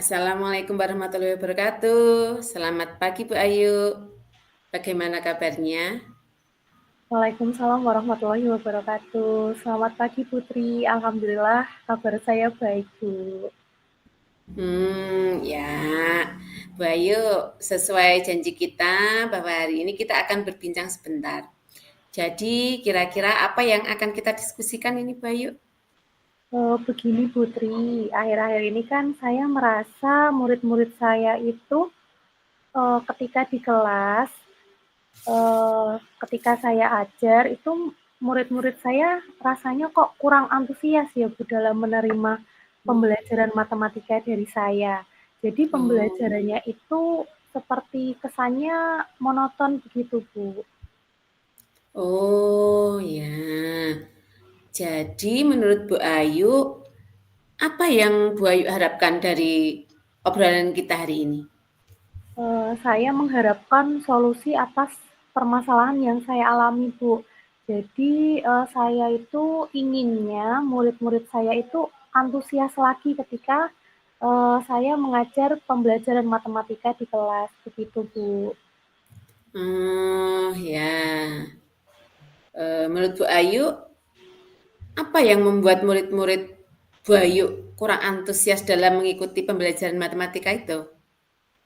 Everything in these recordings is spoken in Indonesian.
Assalamualaikum warahmatullahi wabarakatuh. Selamat pagi Bu Ayu. Bagaimana kabarnya? Waalaikumsalam warahmatullahi wabarakatuh. Selamat pagi Putri, alhamdulillah kabar saya baik Bu. Ya, Bu Ayu, sesuai janji kita bahwa hari ini kita akan berbincang sebentar. Jadi, kira-kira apa yang akan kita diskusikan ini Bu Ayu? Begini Putri, akhir-akhir ini kan saya merasa murid-murid saya itu ketika di kelas, eee, ketika saya ajar itu murid-murid saya rasanya kok kurang antusias ya Bu dalam menerima pembelajaran matematika dari saya. Jadi Oh, pembelajarannya itu seperti kesannya monoton begitu Bu. oh ya. Jadi menurut Bu Ayu, apa yang Bu Ayu harapkan dari obrolan kita hari ini? Saya mengharapkan solusi atas permasalahan yang saya alami, Bu. Jadi, saya itu inginnya murid-murid saya itu antusias lagi ketika, saya mengajar pembelajaran matematika di kelas, begitu, Bu. Oh ya. Menurut Bu Ayu, apa yang membuat murid-murid Bu Ayu kurang antusias dalam mengikuti pembelajaran matematika itu?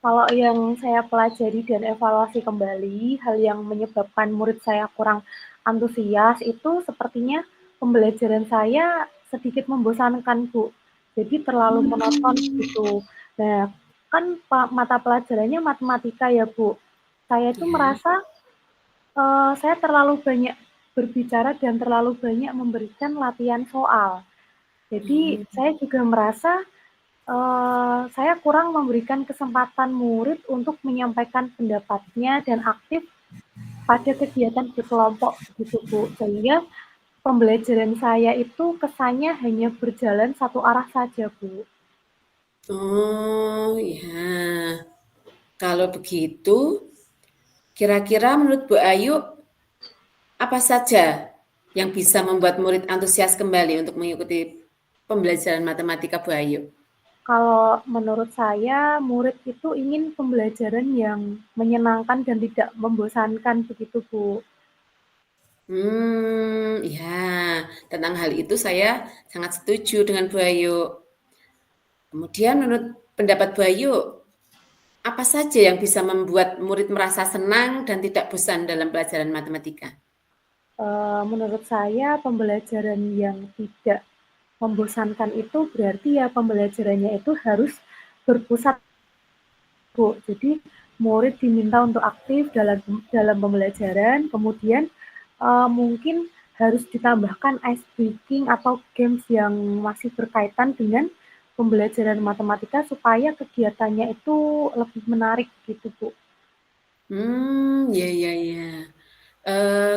Kalau yang saya pelajari dan evaluasi kembali, hal yang menyebabkan murid saya kurang antusias itu sepertinya pembelajaran saya sedikit membosankan, Bu. Jadi terlalu monoton gitu. Nah, kan mata pelajarannya matematika ya, Bu. Saya itu Ya. merasa saya terlalu banyak berbicara dan terlalu banyak memberikan latihan soal. Jadi Hmm. saya juga merasa saya kurang memberikan kesempatan murid untuk menyampaikan pendapatnya dan aktif pada kegiatan berkelompok begitu Bu. Sehingga pembelajaran saya itu kesannya hanya berjalan satu arah saja Bu. Oh ya. Kalau begitu, kira-kira menurut Bu Ayu, apa saja yang bisa membuat murid antusias kembali untuk mengikuti pembelajaran matematika Bu Ayu? Kalau menurut saya, murid itu ingin pembelajaran yang menyenangkan dan tidak membosankan begitu Bu. Ya, tentang hal itu saya sangat setuju dengan Bu Ayu. Kemudian menurut pendapat Bu Ayu, apa saja yang bisa membuat murid merasa senang dan tidak bosan dalam pelajaran matematika? Menurut saya pembelajaran yang tidak membosankan itu berarti ya pembelajarannya itu harus berpusat Bu. Jadi murid diminta untuk aktif dalam dalam pembelajaran, kemudian mungkin harus ditambahkan ice breaking atau games yang masih berkaitan dengan pembelajaran matematika supaya kegiatannya itu lebih menarik gitu Bu. Ya, ya, ya.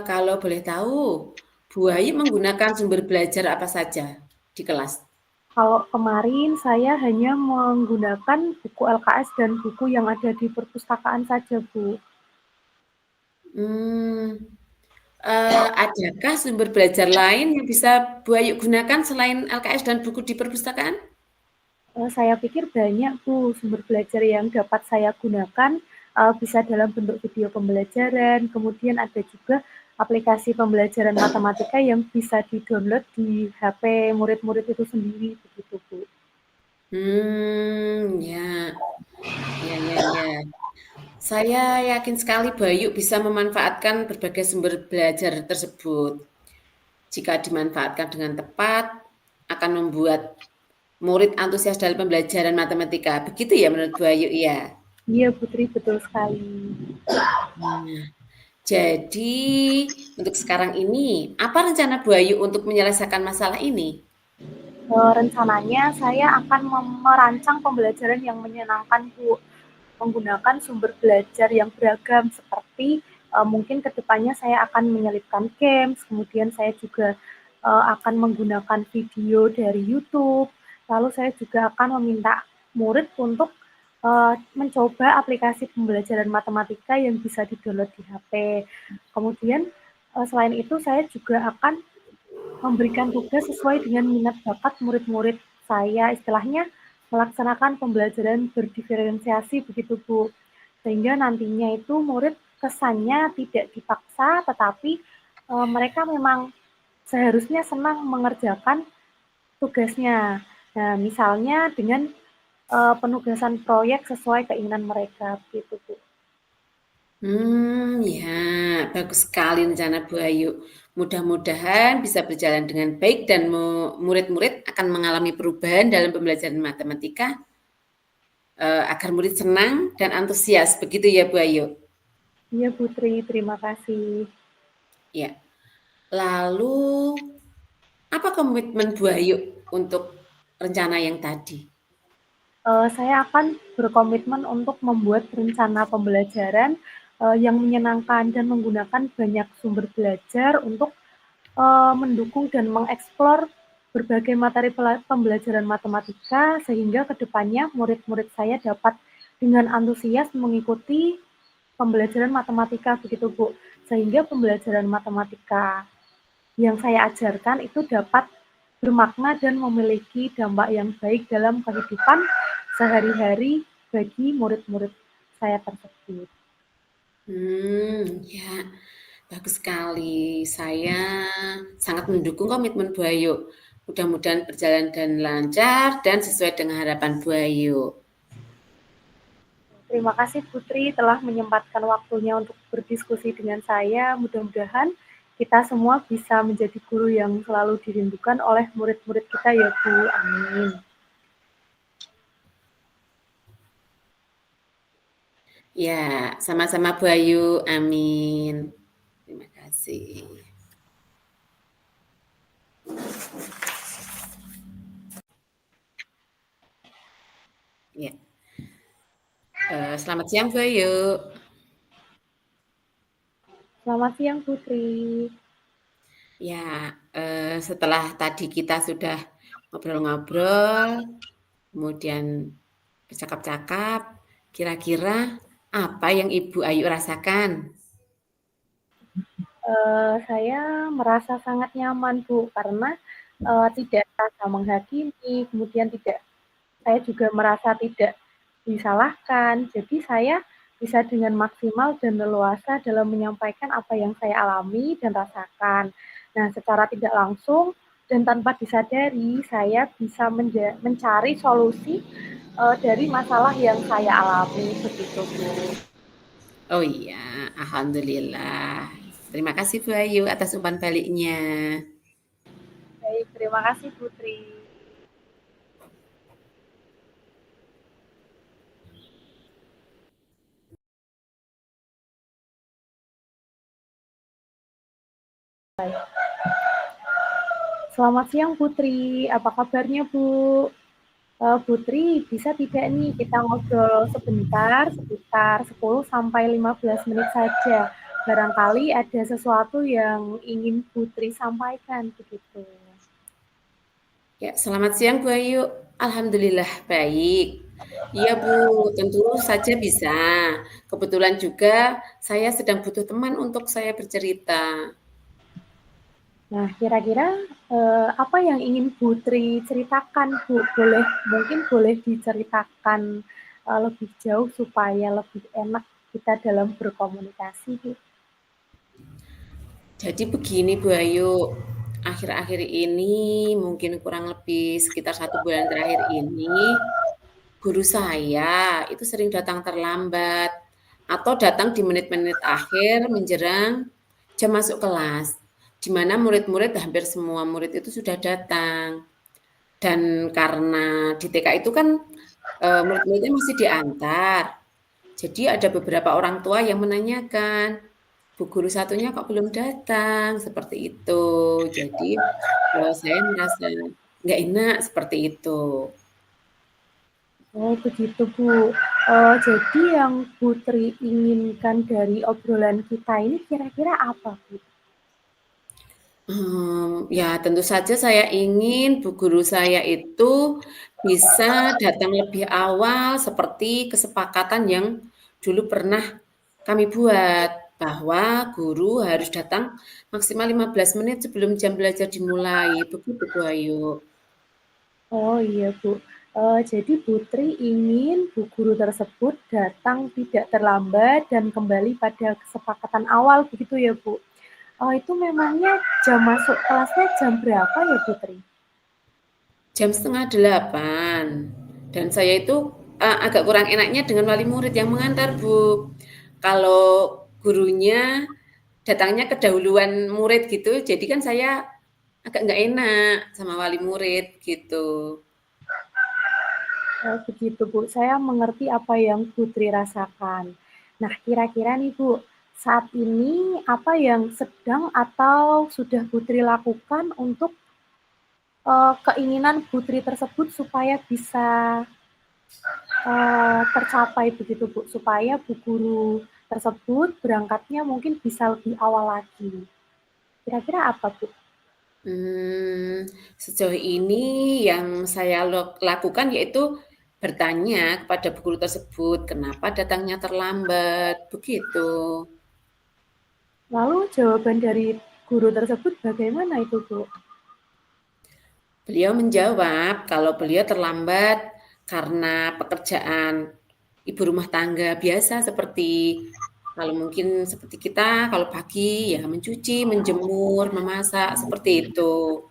Kalau boleh tahu, Bu Ayu menggunakan sumber belajar apa saja di kelas? Kalau kemarin saya hanya menggunakan buku LKS dan buku yang ada di perpustakaan saja Bu. Hmm, adakah sumber belajar lain yang bisa Bu Ayu gunakan selain LKS dan buku di perpustakaan? Saya pikir banyak tuh sumber belajar yang dapat saya gunakan, bisa dalam bentuk video pembelajaran, kemudian ada juga aplikasi pembelajaran matematika yang bisa di-download di HP murid-murid itu sendiri, begitu, Bu. Ya, ya, ya, ya. Saya yakin sekali Bayu bisa memanfaatkan berbagai sumber belajar tersebut. Jika dimanfaatkan dengan tepat, akan membuat murid antusias dalam pembelajaran matematika. Begitu ya menurut Bayu ya? Iya, Putri, betul sekali. Nah, jadi untuk sekarang ini, apa rencana Bayu untuk menyelesaikan masalah ini? Rencananya saya akan merancang pembelajaran yang menyenangkan, Bu, menggunakan sumber belajar yang beragam seperti mungkin kedepannya saya akan menyelipkan games, kemudian saya juga akan menggunakan video dari YouTube, lalu saya juga akan meminta murid untuk mencoba aplikasi pembelajaran matematika yang bisa di-download di HP. Kemudian selain itu saya juga akan memberikan tugas sesuai dengan minat bakat murid-murid saya, istilahnya melaksanakan pembelajaran berdiferensiasi begitu Bu. Sehingga nantinya itu murid kesannya tidak dipaksa, tetapi mereka memang seharusnya senang mengerjakan tugasnya. Nah, misalnya dengan penugasan proyek sesuai keinginan mereka, begitu Bu. Ya, bagus sekali rencana Bu Ayu. Mudah-mudahan bisa berjalan dengan baik dan murid-murid akan mengalami perubahan dalam pembelajaran matematika agar murid senang dan antusias. Begitu ya Bu Ayu? Iya Putri, terima kasih. Ya. Lalu apa komitmen Bu Ayu untuk rencana yang tadi? Saya akan berkomitmen untuk membuat rencana pembelajaran yang menyenangkan dan menggunakan banyak sumber belajar untuk mendukung dan mengeksplor berbagai materi pembelajaran matematika sehingga kedepannya murid-murid saya dapat dengan antusias mengikuti pembelajaran matematika begitu Bu. Sehingga pembelajaran matematika yang saya ajarkan itu dapat bermakna dan memiliki dampak yang baik dalam kehidupan sehari-hari bagi murid-murid saya tersebut. Ya, bagus sekali. Saya sangat mendukung komitmen Bu Ayu. Mudah-mudahan berjalan dan lancar dan sesuai dengan harapan Bu Ayu. Terima kasih Putri telah menyempatkan waktunya untuk berdiskusi dengan saya. Mudah-mudahan kita semua bisa menjadi guru yang selalu dirindukan oleh murid-murid kita ya Bu. Amin. Ya, sama-sama Bu Ayu. Amin. Terima kasih. Ya. Selamat siang Bu Ayu. Selamat siang Putri. Ya, setelah tadi kita sudah ngobrol-ngobrol, kemudian bercakap-cakap, kira-kira apa yang Ibu Ayu rasakan? Saya merasa sangat nyaman Bu karena tidak merasa menghakimi, kemudian tidak saya juga merasa tidak disalahkan. Jadi saya bisa dengan maksimal dan leluasa dalam menyampaikan apa yang saya alami dan rasakan. Nah, secara tidak langsung dan tanpa disadari, saya bisa mencari solusi dari masalah yang saya alami begitu Bu. Oh iya, alhamdulillah. Terima kasih Bu Ayu atas umpan baliknya. Baik, terima kasih Putri. Selamat siang Putri, apa kabarnya Bu? Putri, bisa tidak nih kita ngobrol sebentar, sekitar 10 sampai 15 menit saja. Barangkali ada sesuatu yang ingin Putri sampaikan begitu. Ya, selamat siang Bu Ayu. Alhamdulillah baik. Iya Bu, tentu saja bisa. Kebetulan juga saya sedang butuh teman untuk saya bercerita. Nah, kira-kira apa yang ingin Putri ceritakan, Bu? Mungkin boleh diceritakan lebih jauh supaya lebih enak kita dalam berkomunikasi, Bu. Jadi begini Bu Ayu, akhir-akhir ini mungkin kurang lebih sekitar 1 bulan terakhir ini, guru saya itu sering datang terlambat atau datang di menit-menit akhir menjelang jam masuk kelas, di mana murid-murid hampir semua murid itu sudah datang. Dan karena di TK itu kan, murid-muridnya masih diantar, jadi ada beberapa orang tua yang menanyakan, "Bu guru satunya kok belum datang?" Seperti itu. Jadi, saya merasa nggak enak seperti itu. Oh, begitu, Bu. Jadi yang Putri inginkan dari obrolan kita ini kira-kira apa, Bu? Ya tentu saja saya ingin bu guru saya itu bisa datang lebih awal seperti kesepakatan yang dulu pernah kami buat, bahwa guru harus datang maksimal 15 menit sebelum jam belajar dimulai, begitu Bu Ayu. Oh, iya, Bu. Jadi Putri ingin Bu Guru tersebut datang tidak terlambat dan kembali pada kesepakatan awal, begitu ya Bu? Itu memangnya jam masuk kelasnya jam berapa ya Putri? Jam 7:30. Dan saya itu agak kurang enaknya dengan wali murid yang mengantar, Bu. Kalau gurunya datangnya kedahuluan murid gitu, jadi kan saya agak nggak enak sama wali murid gitu. Begitu Bu, saya mengerti apa yang Putri rasakan. Nah, kira-kira nih Bu, saat ini apa yang sedang atau sudah Putri lakukan untuk keinginan Putri tersebut supaya bisa tercapai begitu Bu, supaya Bu Guru tersebut berangkatnya mungkin bisa lebih awal lagi. Kira-kira apa Bu? Sejauh ini yang saya lakukan yaitu bertanya kepada bu guru tersebut, kenapa datangnya terlambat, begitu. Lalu jawaban dari guru tersebut bagaimana itu Bu? Beliau menjawab kalau beliau terlambat karena pekerjaan ibu rumah tangga biasa seperti kalau mungkin seperti kita kalau pagi ya mencuci, menjemur, memasak, seperti itu.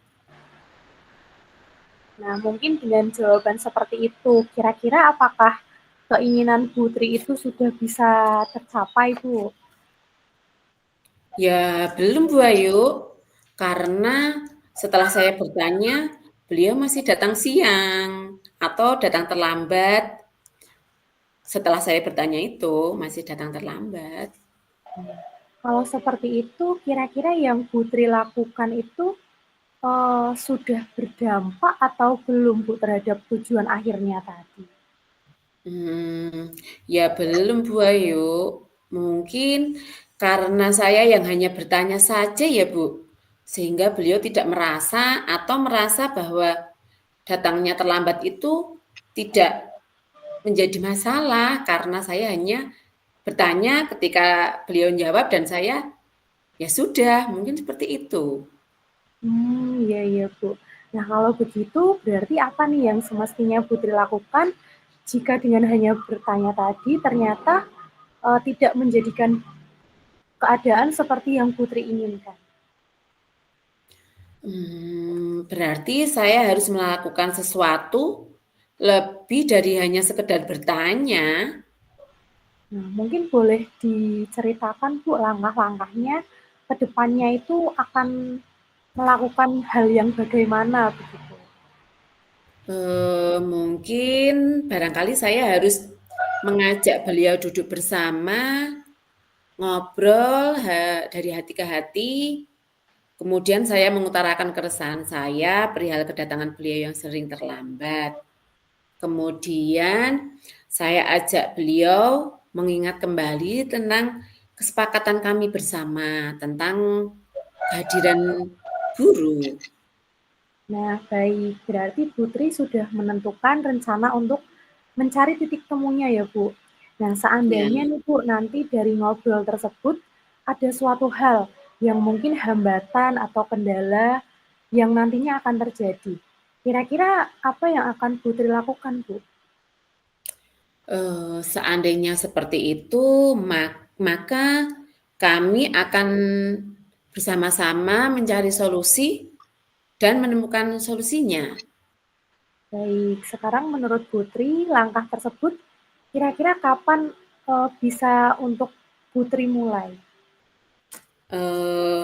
Nah, mungkin dengan jawaban seperti itu, kira-kira apakah keinginan Putri itu sudah bisa tercapai, Bu? Ya belum Bu Ayu, karena setelah saya bertanya, beliau masih datang siang atau datang terlambat. Setelah saya bertanya itu, masih datang terlambat. Kalau seperti itu, kira-kira yang Putri lakukan itu sudah berdampak atau belum, Bu, terhadap tujuan akhirnya tadi? Ya belum Bu Ayu. Mungkin karena saya yang hanya bertanya saja ya Bu, sehingga beliau tidak merasa atau merasa bahwa datangnya terlambat itu tidak menjadi masalah karena saya hanya bertanya ketika beliau jawab dan saya, ya sudah, mungkin seperti itu. Iya iya, Bu. Nah, kalau begitu berarti apa nih yang semestinya Putri lakukan jika dengan hanya bertanya tadi ternyata tidak menjadikan keadaan seperti yang Putri inginkan? Berarti saya harus melakukan sesuatu lebih dari hanya sekedar bertanya. Nah, mungkin boleh diceritakan Bu langkah-langkahnya ke depannya itu akan melakukan hal yang bagaimana begitu? Mungkin barangkali saya harus mengajak beliau duduk bersama, ngobrol dari hati ke hati, kemudian saya mengutarakan keresahan saya perihal kedatangan beliau yang sering terlambat. Kemudian saya ajak beliau mengingat kembali tentang kesepakatan kami bersama tentang kehadiran guru. Nah, baik. Berarti Putri sudah menentukan rencana untuk mencari titik temunya ya, Bu. Nah, Ya, seandainya nih, Bu, nanti dari ngobrol tersebut ada suatu hal yang mungkin hambatan atau kendala yang nantinya akan terjadi. Kira-kira apa yang akan Putri lakukan, Bu? seandainya seperti itu, maka kami akan bersama-sama mencari solusi dan menemukan solusinya. Baik, sekarang menurut Putri, langkah tersebut kira-kira kapan bisa untuk Putri mulai?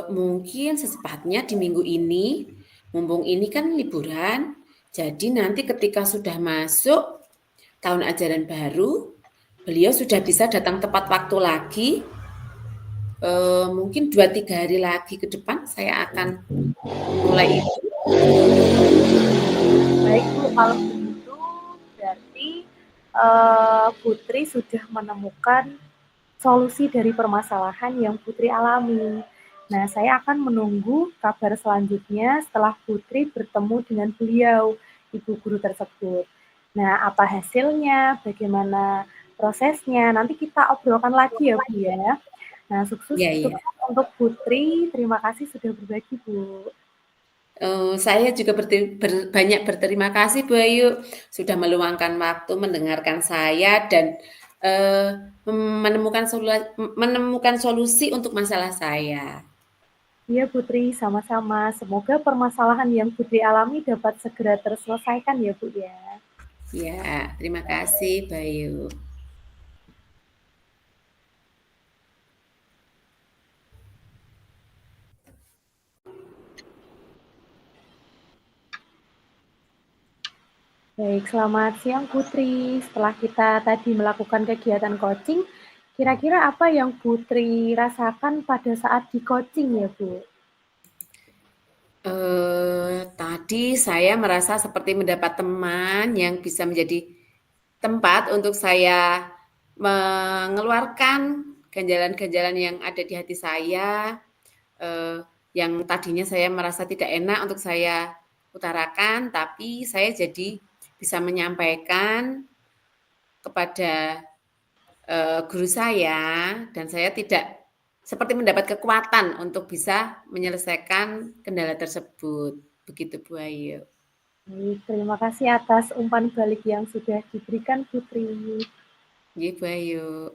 Mungkin secepatnya di minggu ini, mumpung ini kan liburan, jadi nanti ketika sudah masuk tahun ajaran baru, beliau sudah bisa datang tepat waktu lagi. Mungkin 2-3 hari lagi ke depan saya akan memulai itu. Baik Bu, kalau begitu berarti Putri sudah menemukan solusi dari permasalahan yang Putri alami. Nah, saya akan menunggu kabar selanjutnya setelah Putri bertemu dengan beliau, Ibu Guru tersebut. Nah, apa hasilnya, bagaimana prosesnya, nanti kita obrolkan lagi ya Bu ya. Nah, sukses, Iya, iya. sukses untuk Putri, terima kasih sudah berbagi Bu. Saya juga banyak berterima kasih Bu Ayu, sudah meluangkan waktu mendengarkan saya dan, eee, menemukan solusi untuk masalah saya. Iya Putri, sama-sama. Semoga permasalahan yang Putri alami dapat segera terselesaikan ya Bu ya. Ya, terima kasih Bayu. Baik, selamat siang Putri. Setelah kita tadi melakukan kegiatan coaching, kira-kira apa yang Putri rasakan pada saat di coaching ya Bu? Tadi saya merasa seperti mendapat teman yang bisa menjadi tempat untuk saya mengeluarkan ganjalan-ganjalan yang ada di hati saya, eee, yang tadinya saya merasa tidak enak untuk saya utarakan, tapi saya jadi bisa menyampaikan kepada, guru saya dan saya tidak seperti mendapat kekuatan untuk bisa menyelesaikan kendala tersebut. Begitu Bu Ayu. Baik, terima kasih atas umpan balik yang sudah diberikan Putri. Nggih Bu Ayu.